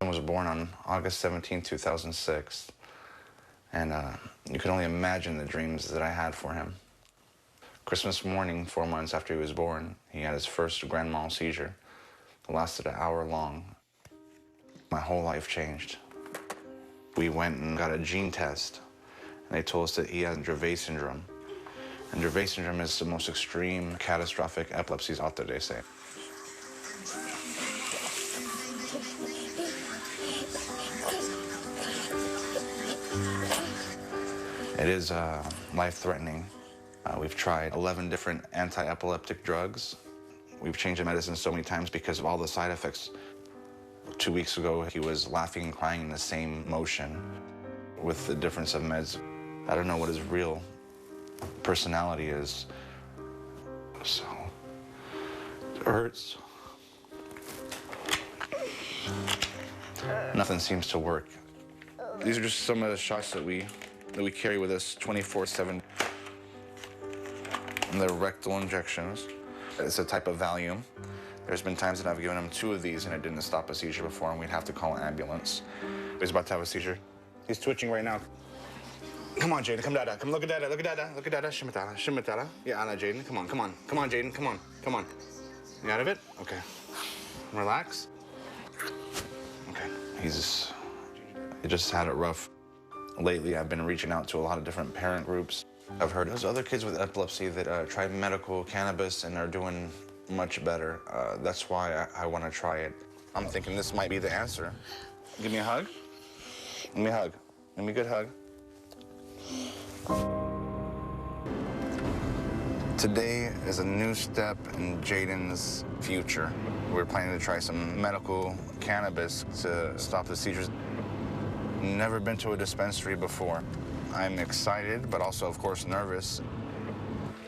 I was born on August 17, 2006, and you can only imagine the dreams that I had for him. Christmas morning, 4 months after he was born, he had his first grand mal seizure. It lasted an hour long. My whole life changed. We went and got a gene test, and they told us that he had Dravet syndrome. And Dravet syndrome is the most extreme, catastrophic epilepsies out there, they say. It is life-threatening. We've tried 11 different anti-epileptic drugs. We've changed the medicine so many times because of all the side effects. 2 weeks ago, he was laughing and crying in the same motion. With the difference of meds, I don't know what his real personality is. So, it hurts. Nothing seems to work. These are just some of the shots that we carry with us 24/7. And they're rectal injections. It's a type of Valium. There's been times that I've given him 2 of these and it didn't stop a seizure before, and we'd have to call an ambulance. He's about to have a seizure. He's twitching right now. Come on, Jaden, come dada. Come look at dada, look at dada, look at dada. Shimatala, shimatala. Yeah, Anna, Jaden, come on, come on. Come on, Jaden, come on, come on. You out of it? Okay. Relax. Okay. He just had it rough. Lately, I've been reaching out to a lot of different parent groups. I've heard there's other kids with epilepsy that tried medical cannabis and are doing much better. That's why I want to try it. I'm thinking this might be the answer. Give me a hug. Give me a hug. Give me a good hug. Today is a new step in Jaden's future. We're planning to try some medical cannabis to stop the seizures. Never been to a dispensary before. I'm excited, but also, of course, nervous.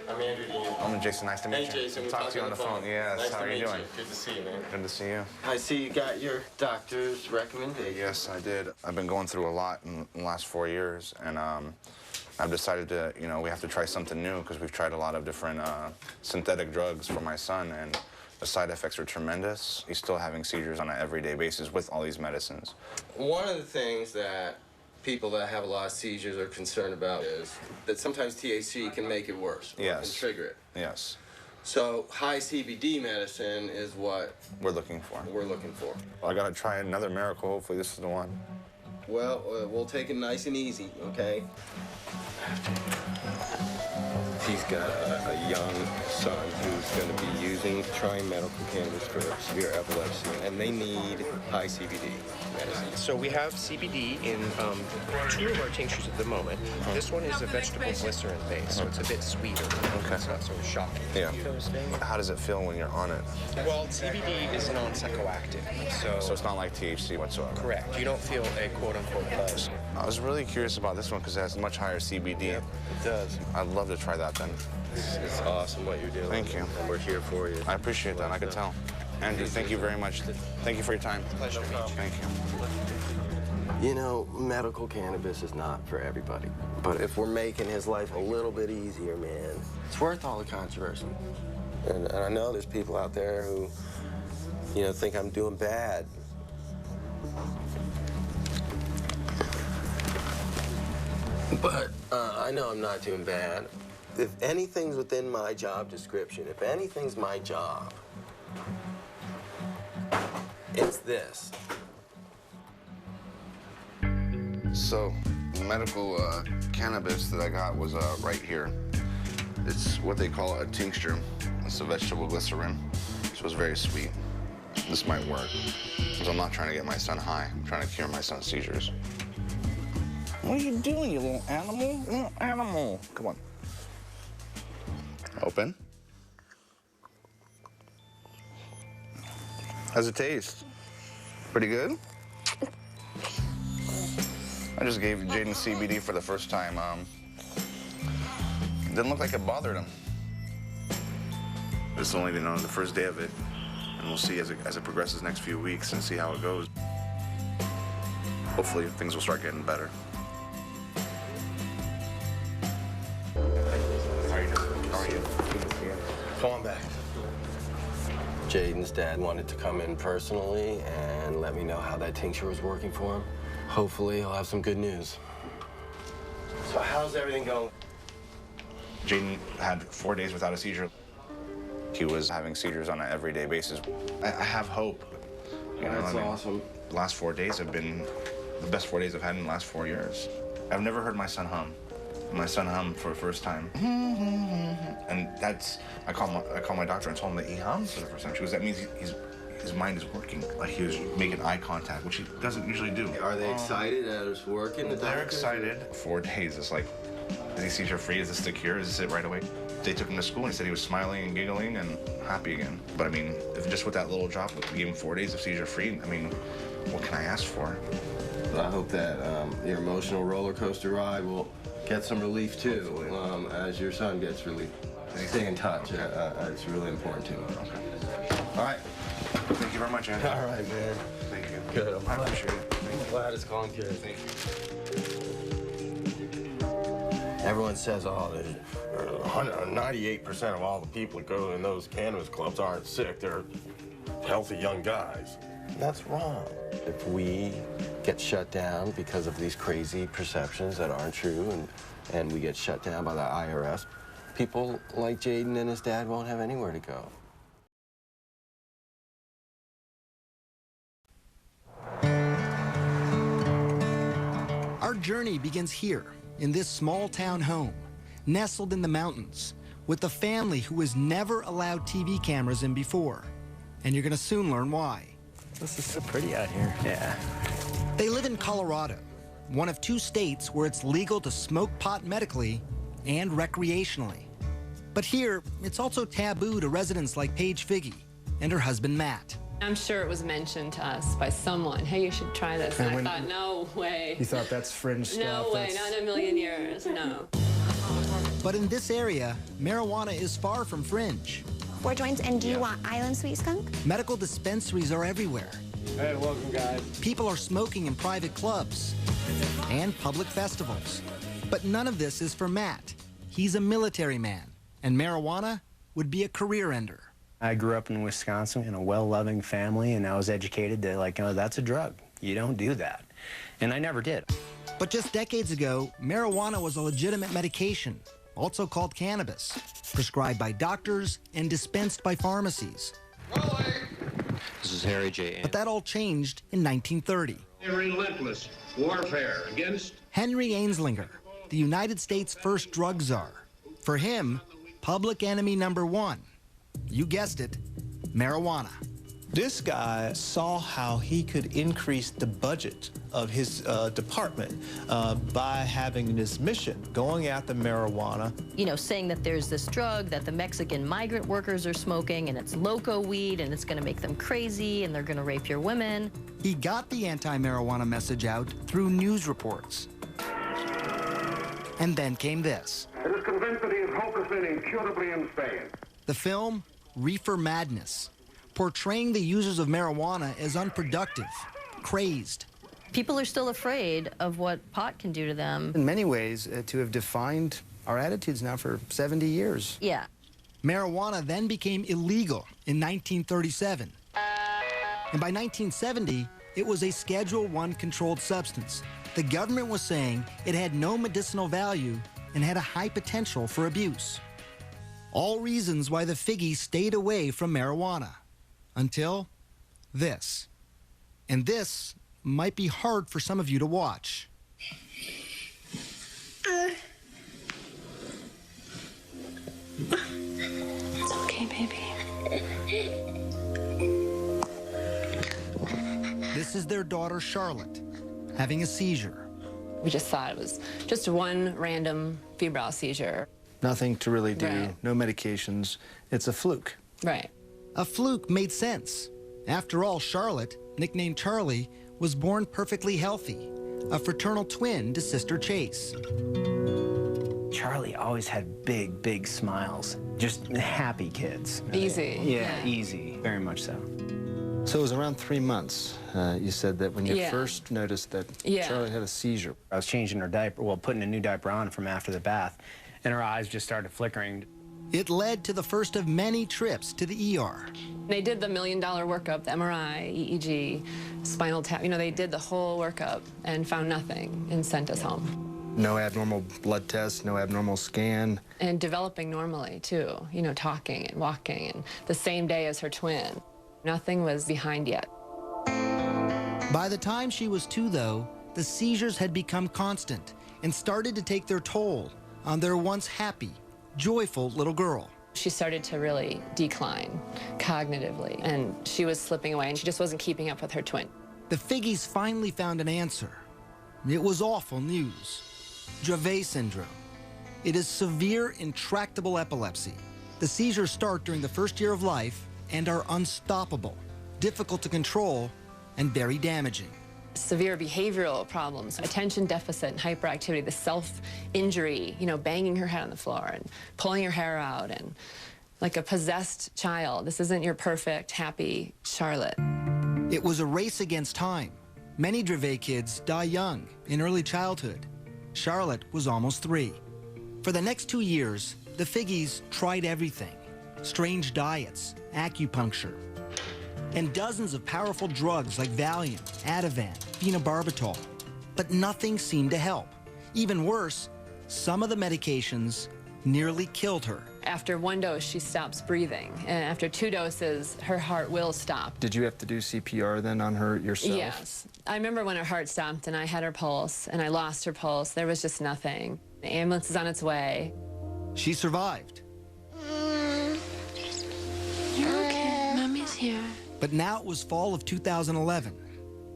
I'm Andrew. I'm Jason. Nice to meet you. Hey, Jason. Talk to you on the phone. Yes. Nice How are you doing? Good to see you, man. Good to see you. I see you got your doctor's recommendation. Yes, I did. I've been going through a lot in the last 4 years, and I've decided to, we have to try something new because we've tried a lot of different synthetic drugs for my son, and the side effects are tremendous. He's still having seizures on an everyday basis with all these medicines. One of the things that people that have a lot of seizures are concerned about is that sometimes THC can make it worse. Yes. Can trigger it. Yes. So high CBD medicine is what we're looking for. Well, I gotta try another miracle. Hopefully this is the one. Well, we'll take it nice and easy, okay? He's got a young son who's going to be trying medical cannabis for severe epilepsy, and they need high CBD medicine. So we have CBD in 2 of our tinctures at the moment. This one is a vegetable glycerin base, so it's a bit sweeter. Okay. It's not so shocking. Yeah. How does it feel when you're on it? Well, CBD is non-psychoactive, So it's not like THC whatsoever? correct. You don't feel a quote-unquote buzz. I was really curious about this one because it has much higher CBD. It does. I'd love to try that then. It's awesome what you're doing. Thank you. And we're here for you. I appreciate that. I can tell. Andrew, thank you very much. Thank you for your time. Pleasure to meet you. Thank you. You know, medical cannabis is not for everybody. But if we're making his life a little bit easier, man, it's worth all the controversy. And I know there's people out there who, think I'm doing bad. But I know I'm not doing bad. If anything's within my job description, if anything's my job, it's this. So, the medical cannabis that I got was right here. It's what they call a tincture. It's a vegetable glycerin, so it's very sweet. This might work, because I'm not trying to get my son high. I'm trying to cure my son's seizures. What are you doing, you little animal? Little animal. Come on. Open. How's it taste? Pretty good? I just gave Jaden CBD for the first time. Didn't look like it bothered him. It's only, the first day of it. And we'll see as it progresses next few weeks and see how it goes. Hopefully things will start getting better. How are you? Come on back. Jaden's dad wanted to come in personally and let me know how that tincture was working for him. Hopefully, he'll have some good news. So how's everything going? Jaden had 4 days without a seizure. He was having seizures on an everyday basis. I have hope. You know, That's awesome. The last 4 days have been the best 4 days I've had in the last 4 years. I've never heard my son hum. My son hummed for the first time. And that's, I called my doctor and told him that he hummed for the first time. She goes, that means his mind is working. Like he was making eye contact, which he doesn't usually do. Are they excited that it's working? They're excited. 4 days, it's like, is he seizure free? Is this the cure? Is this it right away? They took him to school and he said he was smiling and giggling and happy again. But I mean, if just with that little drop, we gave him 4 days of seizure free, I mean, what can I ask for? I hope that your emotional roller coaster ride will get some relief too, as your son gets relief. Stay in touch. It's really important to me. Okay. All right. Thank you very much, Andy. All right, man. Thank you. Good. I appreciate it. I'm glad it's gone good. Thank you. Everyone says, oh, 98% of all the people that go in those cannabis clubs aren't sick. They're healthy young guys. That's wrong. If we get shut down because of these crazy perceptions that aren't true and we get shut down by the IRS, people like Jaden and his dad won't have anywhere to go. Our journey begins here, in this small town home, nestled in the mountains, with a family who has never allowed TV cameras in before. And you're gonna soon learn why. This is so pretty out here. Yeah. They live in Colorado, one of 2 states where it's legal to smoke pot medically and recreationally. But here, it's also taboo to residents like Paige Figge and her husband, Matt. I'm sure it was mentioned to us by someone, hey, you should try this. And I thought, no way. You thought that's fringe stuff? No way, not in a million years, no. But in this area, marijuana is far from fringe. 4 joints, and do you want Island Sweet Skunk? Medical dispensaries are everywhere. Hey, welcome, guys. People are smoking in private clubs and public festivals. But none of this is for Matt. He's a military man, and marijuana would be a career ender. I grew up in Wisconsin in a well-loving family, and I was educated to, like, oh, that's a drug. You don't do that. And I never did. But just decades ago, marijuana was a legitimate medication, also called cannabis, prescribed by doctors and dispensed by pharmacies. This is Harry J. But that all changed in 1930. A relentless warfare against Henry Anslinger, the United States' first drug czar. For him, public enemy number 1, you guessed it, marijuana. This guy saw how he could increase the budget of his department by having this mission, going after marijuana. You know, saying that there's this drug that the Mexican migrant workers are smoking, and it's loco weed, and it's going to make them crazy, and they're going to rape your women. He got the anti-marijuana message out through news reports. And then came this. It is convinced that he is hopelessly and incurably insane. The film, Reefer Madness, portraying the users of marijuana as unproductive, crazed. People are still afraid of what pot can do to them. In many ways, to have defined our attitudes now for 70 years. Yeah. Marijuana then became illegal in 1937. And by 1970, it was a Schedule I controlled substance. The government was saying it had no medicinal value and had a high potential for abuse. All reasons why the Figgies stayed away from marijuana. Until this. And this might be hard for some of you to watch. It's okay, baby. This is their daughter, Charlotte, having a seizure. We just thought it was just one random febrile seizure. Nothing to really do, Right. no medications. It's a fluke. Right. A fluke made sense. After all, Charlotte, nicknamed Charlie, was born perfectly healthy, a fraternal twin to sister Chase. Charlie always had big, big smiles. Just happy kids. Easy. Yeah, easy. Very much so. So it was around 3 months, you said, that when you Yeah. first noticed that Yeah. Charlie had a seizure. I was changing her diaper, well, putting a new diaper on from after the bath, and her eyes just started flickering. It led to the first of many trips to the ER. They did the $1 million workup, the MRI, EEG, spinal tap. You know, they did the whole workup and found nothing and sent us home. No abnormal blood tests, no abnormal scan. And developing normally, too. You know, talking and walking, and the same day as her twin. Nothing was behind yet. By the time she was 2, though, the seizures had become constant and started to take their toll on their once happy, joyful little girl. She started to really decline cognitively, and she was slipping away, and she just wasn't keeping up with her twin. The Figgies finally found an answer. It was awful news. Dravet syndrome. It is severe, intractable epilepsy. The seizures start during the first year of life and are unstoppable, difficult to control, and very damaging. Severe behavioral problems, attention deficit and hyperactivity, the self-injury, you know, banging her head on the floor and pulling her hair out, and like a possessed child. This isn't your perfect, happy Charlotte. It was a race against time. Many Dravet kids die young, in early childhood. Charlotte was almost 3. For the next 2 years, the Figgies tried everything. Strange diets, acupuncture, and dozens of powerful drugs like Valium, Ativan, phenobarbital. But nothing seemed to help. Even worse, some of the medications nearly killed her. After 1 dose, she stops breathing, and after 2 doses, her heart will stop. Did you have to do CPR then on her yourself? Yes. I remember when her heart stopped and I had her pulse, and I lost her pulse. There was just nothing. The ambulance is on its way. She survived. You're okay. Mommy's here. But now it was fall of 2011,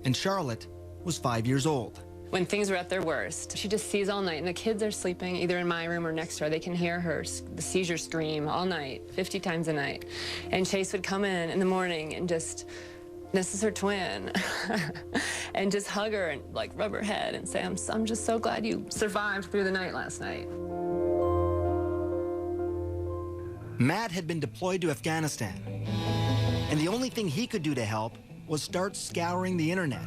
and Charlotte was 5 years old. When things were at their worst, she just sees all night, and the kids are sleeping either in my room or next door. They can hear her, the seizure scream all night, 50 times a night. And Chase would come in the morning and just, this is her twin, and just hug her and like rub her head and say, I'm just so glad you survived through the night last night. Matt had been deployed to Afghanistan, and the only thing he could do to help was start scouring the internet.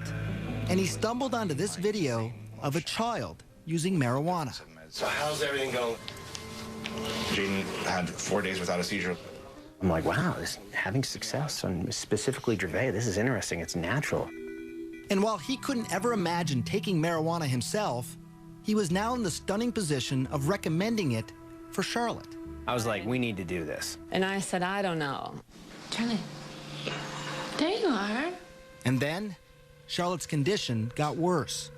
And he stumbled onto this video of a child using marijuana. So how's everything going? Jaden had 4 days without a seizure. I'm like, wow, having success on specifically Dravet, this is interesting, it's natural. And while he couldn't ever imagine taking marijuana himself, he was now in the stunning position of recommending it for Charlotte. I was like, we need to do this. And I said, I don't know. Charlie, there you are. And then Charlotte's condition got worse.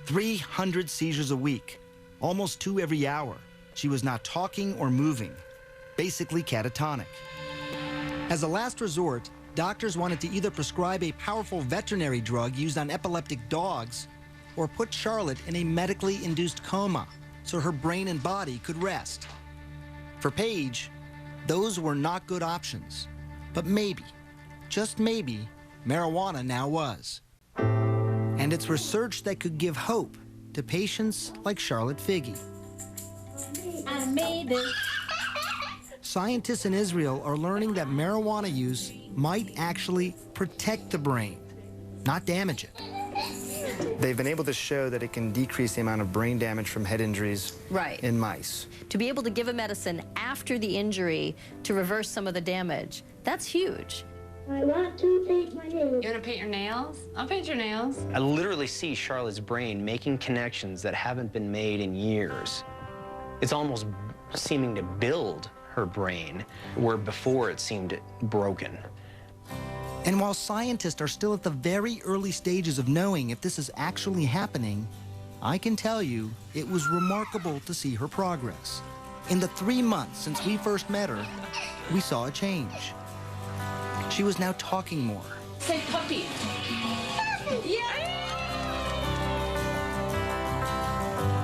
300 seizures a week, almost 2 every hour. She was not talking or moving, basically catatonic. As a last resort, doctors wanted to either prescribe a powerful veterinary drug used on epileptic dogs or put Charlotte in a medically induced coma so her brain and body could rest. For Paige, those were not good options. But maybe, just maybe, marijuana now was. And it's research that could give hope to patients like Charlotte Figgy. I made it. Scientists in Israel are learning that marijuana use might actually protect the brain, not damage it. They've been able to show that it can decrease the amount of brain damage from head injuries in mice. To be able to give a medicine after the injury to reverse some of the damage, that's huge. I want to paint my nails. You want to paint your nails? I'll paint your nails. I literally see Charlotte's brain making connections that haven't been made in years. It's almost seeming to build her brain, where before it seemed broken. And while scientists are still at the very early stages of knowing if this is actually happening, I can tell you it was remarkable to see her progress. In the 3 months since we first met her, we saw a change. She was now talking more. Say puppy. Yeah.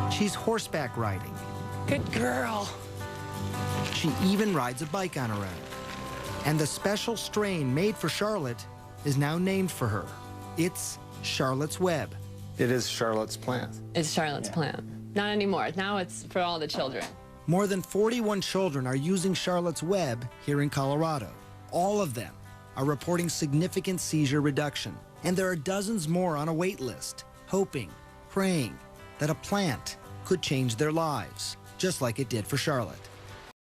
She's horseback riding. Good girl. She even rides a bike on her own. And the special strain made for Charlotte is now named for her. It's Charlotte's Web. It is Charlotte's plant. It's Charlotte's plant. Not anymore. Now it's for all the children. More than 41 children are using Charlotte's Web here in Colorado. All of them are reporting significant seizure reduction. And there are dozens more on a wait list, hoping, praying that a plant could change their lives, just like it did for Charlotte.